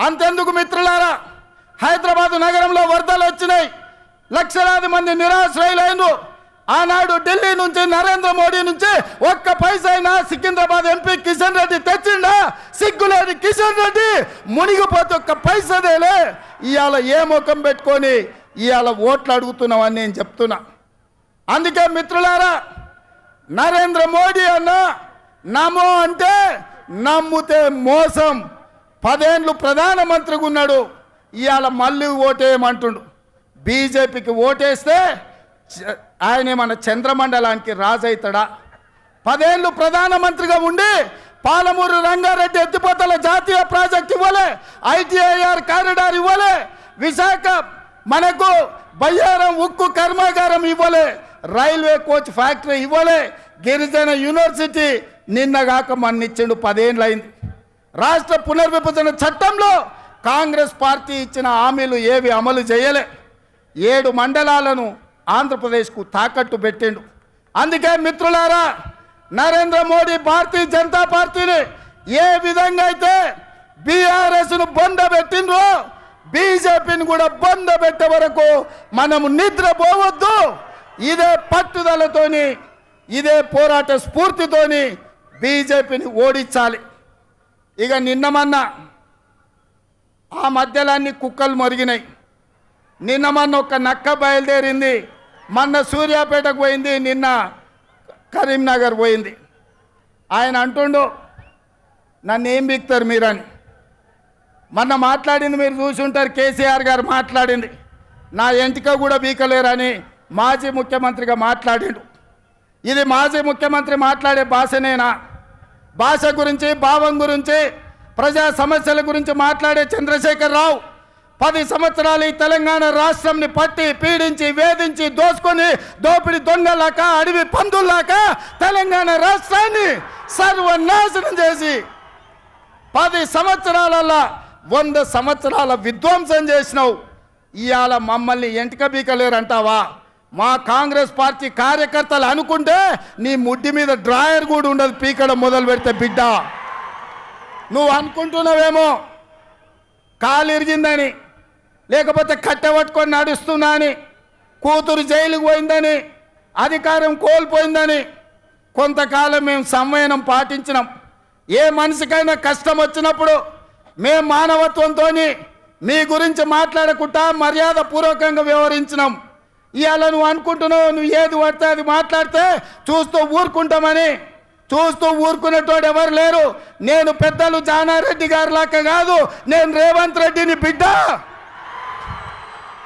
అంతెందుకు మిత్రులారా, హైదరాబాద్ నగరంలో వరదలు వచ్చినాయి, లక్షలాది మంది నిరాశ్రయులైన. ఆనాడు ఢిల్లీ నుంచి నరేంద్ర మోడీ నుంచి ఒక్క పైసైనా సికింద్రాబాద్ ఎంపీ కిషన్ రెడ్డి తెచ్చిండా? సిగ్గులేని కిషన్ రెడ్డి మునిగిపోతే ఒక్క పైసదేలే. ఇవాళ ఏ ముఖం పెట్టుకొని ఇవాళ ఓట్లు అడుగుతున్నామని నేను చెప్తున్నా. అందుకే మిత్రులారా, నరేంద్ర మోడీ అన్న నమో అంటే నమ్ముతే మోసం. 10 ఏళ్ళు ప్రధానమంత్రిగా ఉన్నాడు, ఇవాళ మళ్ళీ ఓటేయమంటుండు. బీజేపీకి ఓటేస్తే ఆయన మన చంద్రమండలానికి రాజు అవుతాడా? 10 ఏళ్ళు ప్రధానమంత్రిగా ఉండి పాలమూరు రంగారెడ్డి ఎత్తిపోతల జాతీయ ప్రాజెక్ట్ ఇవ్వలే, ఐటీఐఆర్ కారిడార్ ఇవ్వలే, విశాఖ మనకు బయ్యారం ఉక్కు కర్మాగారం ఇవ్వలే, రైల్వే కోచ్ ఫ్యాక్టరీ ఇవ్వలే, గిరిజన యూనివర్సిటీ నిన్నగాక మన్నిచ్చిండు. 10 ఏళ్ళు అయింది. రాష్ట్ర పునర్విభజన చట్టంలో కాంగ్రెస్ పార్టీ ఇచ్చిన హామీలు ఏవి అమలు చేయలే. 7 మండలాలను ఆంధ్రప్రదేశ్కు తాకట్టు పెట్టిండు. అందుకే మిత్రులారా, నరేంద్ర మోడీ భారతీయ జనతా పార్టీని ఏ విధంగా అయితే బీఆర్ఎస్ను బొందబెట్టిండ్రో బీజేపీని కూడా బొందబెట్టే వరకు మనము నిద్రపోవద్దు. ఇదే పట్టుదలతోని, ఇదే పోరాట స్ఫూర్తితోని బీజేపీని ఓడించాలి. ఇక నిన్నమన్నా ఆ మధ్యలన్నీ కుక్కలు మొరిగినాయి. నిన్నమన్న ఒక నక్క బయలుదేరింది, మొన్న సూర్యాపేటకు పోయింది, నిన్న కరీంనగర్ పోయింది. ఆయన అంటుండు నన్ను ఏం బిక్తారు మీరని. మొన్న మాట్లాడింది మీరు చూసి ఉంటారు, కేసీఆర్ గారు మాట్లాడింది, నా ఎంటిక కూడా బీకలేరని మాజీ ముఖ్యమంత్రిగా మాట్లాడిండు. ఇది మాజీ ముఖ్యమంత్రి మాట్లాడే భాషనేనా? భాష గురించి, భావం గురించి, ప్రజా సమస్యల గురించి మాట్లాడే చంద్రశేఖర్ రావు 10 సంవత్సరాలు ఈ తెలంగాణ రాష్ట్రంని పట్టి పీడించి వేధించి దోసుకొని దోపిడి దొంగలాక అడవి పందుల్లాక తెలంగాణ రాష్ట్రాన్ని సర్వనాశనం చేసి 10 సంవత్సరాలలో 100 సంవత్సరాల విధ్వంసం చేసినావు. ఇవాళ మమ్మల్ని ఎంటిక బీకలేరంటావా? మా కాంగ్రెస్ పార్టీ కార్యకర్తలు అనుకుంటే నీ ముడ్డి మీద డ్రాయర్ కూడా ఉండదు పీకడం మొదలు పెడితే. బిడ్డ నువ్వు అనుకుంటున్నావేమో కాలు ఇరిగిందని, లేకపోతే కట్టెపట్టుకొని నడుస్తున్నా అని, కూతురు జైలుకు పోయిందని, అధికారం కోల్పోయిందని. కొంతకాలం మేము సంవయనం పాటించినాం. ఏ మనిషికైనా కష్టం వచ్చినప్పుడు మేము మానవత్వంతో మీ గురించి మాట్లాడకుండా మర్యాద పూర్వకంగా వ్యవహరించినాం. ఇవాళ నువ్వు అనుకుంటున్నావు నువ్వు ఏది పడితే అది మాట్లాడితే చూస్తూ ఊరుకుంటామని. చూస్తూ ఊరుకునేటోడు ఎవరు లేరు. నేను పెద్దలు జానారెడ్డి గారి లాగా కాదు, నేను రేవంత్ రెడ్డిని బిడ్డ.